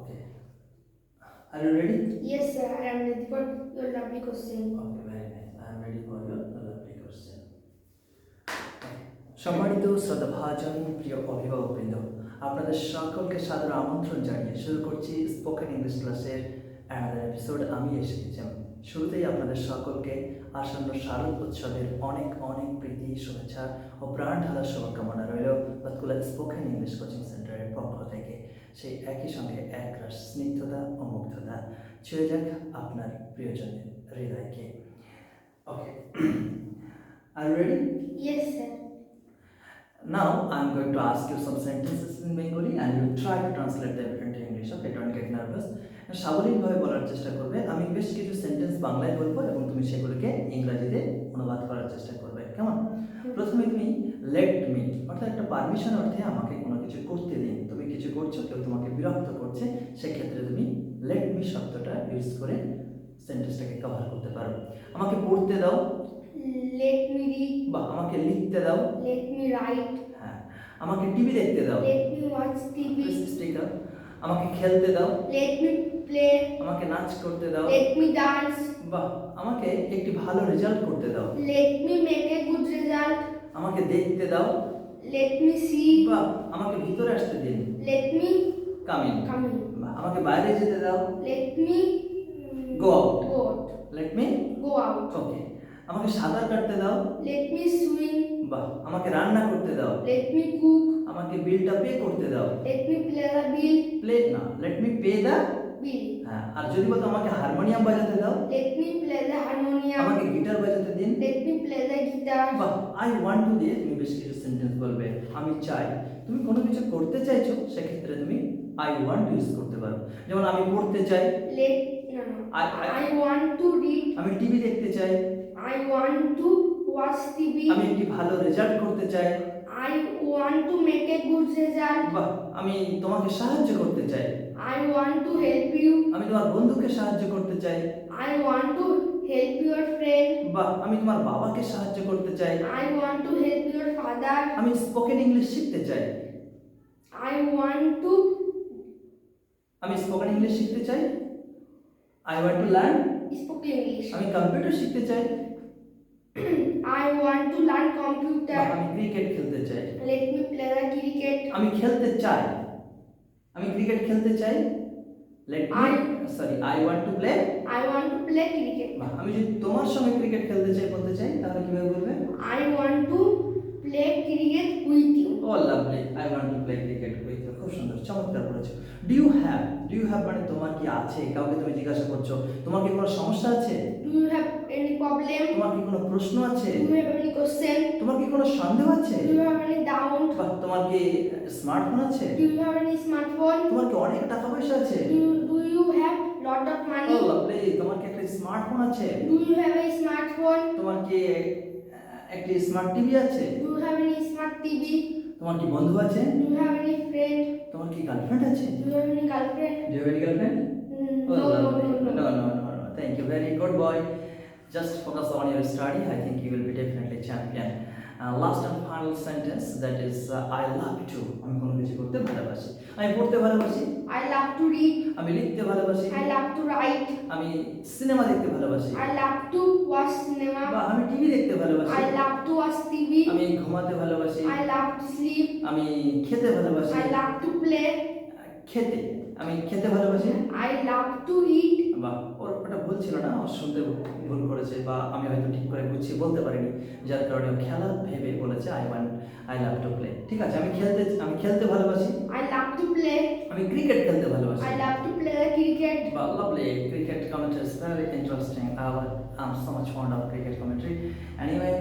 Okay. Are you ready? Yes, sir, I am ready for your lovely question. Okay, very nice. I am ready for your lovely question. সম্মানিত শ্রদ্ধাভাজন প্রিয় অভিভাবকবৃন্দ, আপনাদের সকলকে সাদর আমন্ত্রণ জানিয়ে শুরু করছি স্পোকেন ইংলিশ ক্লাসের অ্যানাদার এপিসোড। আমি এসে গেছি। শুরুতেই আপনাদের সকলকে আসন্ন শারদ উৎসবের অনেক অনেক প্রীতি, শুভেচ্ছা ও প্রাণ ঢালার শুভকামনা রইল বাতকুলা স্পোকেন ইংলিশ কোচিং সেন্টারের পক্ষ থেকে। সেই একই সঙ্গে একরাশ স্নিগ্ধতা ও মুগ্ধতা ছুঁয়ে যাক আপনার প্রিয়জনের হৃদয়কে। ওকে, আর you ready? Yes, sir. Now I'm going to ask you some sentences in Bengali and you try to translate them into English. Okay, don't get nervous. স্বাভাবিকভাবে বলার চেষ্টা করবে। আমি বেশ কিছু সেন্টেন্স বাংলায় বলবো এবং তুমি সেগুলোকে ইংরেজিতে অনুবাদ করার চেষ্টা করবে। কেমন? প্রথমে তুমি লেট মি অর্থাৎ একটা পারমিশন অর্থে আমাকে কোনো কিছু করতে দিন। তুমি কিছু করছো, কেউ তোমাকে বিরক্ত করছে, সেক্ষেত্রে তুমি লেট মি শব্দটা ইউজ করে সেন্টেন্সটাকে কভার করতে পারো। আমাকে পড়তে দাও, Let me read. বা আমাকে লিখতে দাও, Let me write. হ্যাঁ, আমাকে টিভি দেখতে দাও, Let me watch TV. Sticker, আমাকে খেলতে দাও, Let me play. আমাকে নাচ করতে দাও, Let me dance. বা আমাকে একটি ভালো রেজাল্ট করতে দাও, Let me make a good result. আমাকে দেখতে দাও, Let me see. বা আমাকে ভিতরে আসতে দিন, Let me come in, come in. আমাকে বাইরে যেতে দাও, Let me go out, go out. Let me Go out. Okay, আমাকে সাঁতার কাটতে দাও, Let me swim. বা আমাকে রান্না করতে দাও, Let me cook. আমাকে বিলটা পে করতে দাও, Let me play the bill. Play না, লেট মি পে দা, Bill. হ্যাঁ, আর যদি বলতো আমাকে হারমোনিয়াম বাজাতে দাও, Let me play the harmonium. আমাকে গিটার বাজাতে দিন, Let me play the guitar. বা আই ওয়ান্ট টু দিয়ে তুমি বেশ কিছু সেন্টেন্স বলবে। আমি চাই, তুমি কোনো কিছু করতে চাইছো, সেক্ষেত্রে তুমি আই ওয়ান্ট ইউজ করতে পারো। যেমন আমি পড়তে চাই, Let no, no. I- I want to read. আমি টিভি দেখতে চাই, I want to watch TV. আমি একটি ভালো রেজাল্ট করতে চাই, I want to make a good result. বা আমি তোমাকে সাহায্য করতে চাই, I want to help you. আমি তোমার বন্ধুকে সাহায্য করতে চাই, I want to help your friend. বা আমি তোমার বাবাকে সাহায্য করতে চাই, I want to help your father. আমি স্পোকেন ইংলিশ শিখতে চাই, I want to আমি স্পোকেন ইংলিশ শিখতে চাই, I want to learn, speak English. আমি কম্পিউটার শিখতে চাই, I want to learn বা computer. আমি ক্রিকেট খেলতে চাই। Let me play the cricket. আমি খেলতে চাই, আমি ক্রিকেট খেলতে চাই, let me sorry I want to play, I want to play cricket. আমি যদি তোমার সঙ্গে ক্রিকেট খেলতে চাই বলতে চাই, তাহলে কিভাবে বলবে? I want to play cricket with you. Oh lovely, I want to play cricket with you. খুব সুন্দর, চমৎকার বলেছো। ডু ইউ হ্যাভ মানে তোমার কি আছে, কাউকে তুমি জিজ্ঞাসা করছো, তোমার কি কোনো সমস্যা আছে, Do you have any problem? তোমার কি কোনো প্রশ্ন আছে, Do you have any question? তোমার কি কোনো সন্দেহ আছে, Do you have any doubt? বা তোমার কি স্মার্টফোন আছে, Do you have any smartphone? তোমার কি অনেক টাকা পয়সা আছে, Do you have lot of oh money? Lovely, তোমার কি একটা স্মার্টফোন আছে, Do you have a smartphone? তোমার কি একটি স্মার্ট টিভি আছে, Do you have any smart TV? তোমার কি বন্ধু আছে, Do you have any friend? তোমার কি গার্লফ্রেন্ড আছে, Do you have any girlfriend? Do you have any girlfriend? No, no, no, no. No. Thank you. Very good boy. Just focus on your study. I think you will be definitely champion. Last and final sentence, that is I love to. আমি কোনো কিছু করতে ভালোবাসি। আমি পড়তে ভালোবাসি। I love to read. আমি লিখতে ভালোবাসি। I love to write. আমি সিনেমা দেখতে ভালোবাসি। I love to watch বা cinema. আমি টিভি দেখতে ভালোবাসি। I love to watch TV. আমি ঘুমাতে ভালোবাসি। I love to sleep. আমি খেতে ভালোবাসি। I love to play. খেতে, আমি খেতে ভালোবাসি। I love to eat. বা ওটা ভুল ছিল না, ও শুনতে ভুল করেছে, বা আমি হয়তো ঠিক করে গুছিয়ে বলতে পারিনি, যার কারণে ও খেলা ভেবে বলেছে আই লাভ টু প্লে। ঠিক আছে, আমি খেলতে ভালোবাসি, I love to play. আমি ক্রিকেট খেলতে ভালোবাসি। I love to play the cricket. বা lovely, cricket commentary is very interesting. I'm so much fond of cricket commentary. Anyway,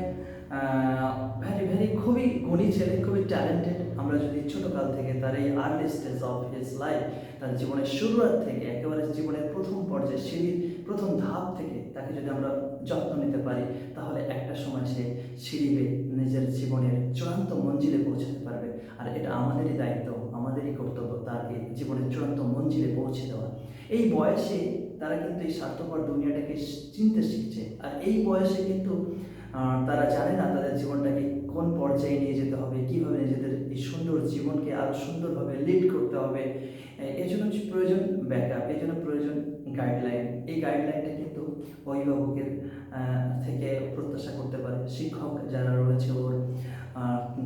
very খুবই গুণী ছেলে, খুবই ট্যালেন্টেড। আমরা যদি ছোটকাল থেকে তার এই early stage of his life, তার জীবনের শুরুয়াত থেকে একেবারে জীবনের প্রথম পর্যায়ে সিঁড়ির প্রথম ধাপ থেকে তাকে যদি আমরা যত্ন নিতে পারি, তাহলে একটা সময় সে সিঁড়ি বেয়ে নিজের জীবনের চূড়ান্ত মঞ্জিলে পৌঁছাতে পারবে। আর এটা আমাদেরই দায়িত্ব, আমাদেরই কর্তব্য তাকে জীবনের চূড়ান্ত মঞ্জিলে পৌঁছে দেওয়া। এই বয়সে তারা কিন্তু এই স্বার্থপর দুনিয়াটাকে চিনতে শিখছে, আর এই বয়সে কিন্তু তারা জানে না তাদের জীবনটাকে কোন পর্যায়ে নিয়ে যেতে হবে, কীভাবে নিজেদের এই সুন্দর জীবনকে আরও সুন্দরভাবে লিড করতে হবে। এই জন্য প্রয়োজন ব্যাকআপ, এই জন্য প্রয়োজন গাইডলাইন। এই গাইডলাইনটা কিন্তু অভিভাবকের থেকে প্রত্যাশা করতে পারে, শিক্ষক যারা রয়েছে ওর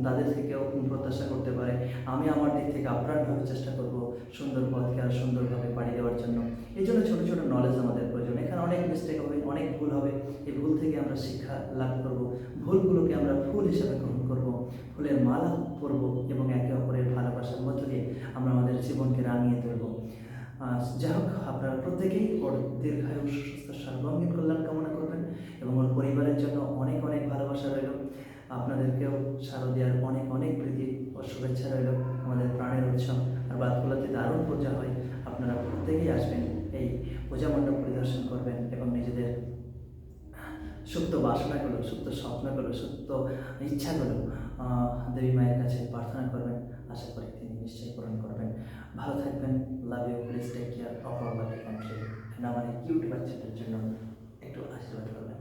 তাদের থেকেও প্রত্যাশা করতে পারে। আমি আমার দিক থেকে আপ্রাণভাবে চেষ্টা করব সুন্দর পথকে আর সুন্দরভাবে পাড়ি দেওয়ার জন্য। এই জন্য ছোটো ছোটো নলেজ আমাদের প্রয়োজন। এখানে অনেক মিস্টেক হবে, অনেক ভুল হবে। এই ভুল থেকে আমরা শিক্ষা লাভ করব, ভুলগুলোকে আমরা ফুল হিসাবে গ্রহণ করব, ফুলের মালা পরব এবং একে অপরের ভালোবাসার মধ্য দিয়ে আমরা আমাদের জীবনকে রাঙিয়ে তুলব। যাই হোক, আপনারা প্রত্যেকেই ওর দীর্ঘায়ু, সুস্থ, সর্বাঙ্গীন কল্যাণ কামনা করবেন এবং ওর পরিবারের জন্য অনেক অনেক ভালোবাসা রইল। আপনাদেরকেও শারদীয়ার অনেক অনেক প্রীতি ও শুভেচ্ছা রইল। আমাদের প্রাণের উৎসব আর বাদগুলোতে দারুণ পূজা হয়। আপনারা প্রত্যেকেই আসবেন, এই পূজা মণ্ডপ পরিদর্শন করবেন এবং নিজেদের সুপ্ত বাসনাগুলো, সুপ্ত স্বপ্নগুলো, সুপ্ত ইচ্ছাগুলো দেবী মায়ের কাছে প্রার্থনা করবেন। আশা করি তিনি নিশ্চয়ই পূরণ করবেন। ভালো থাকবেন। Love you, please take care of our lovely country. আমার এই কিউট বাচ্চাদের জন্য একটু আশীর্বাদ করবেন।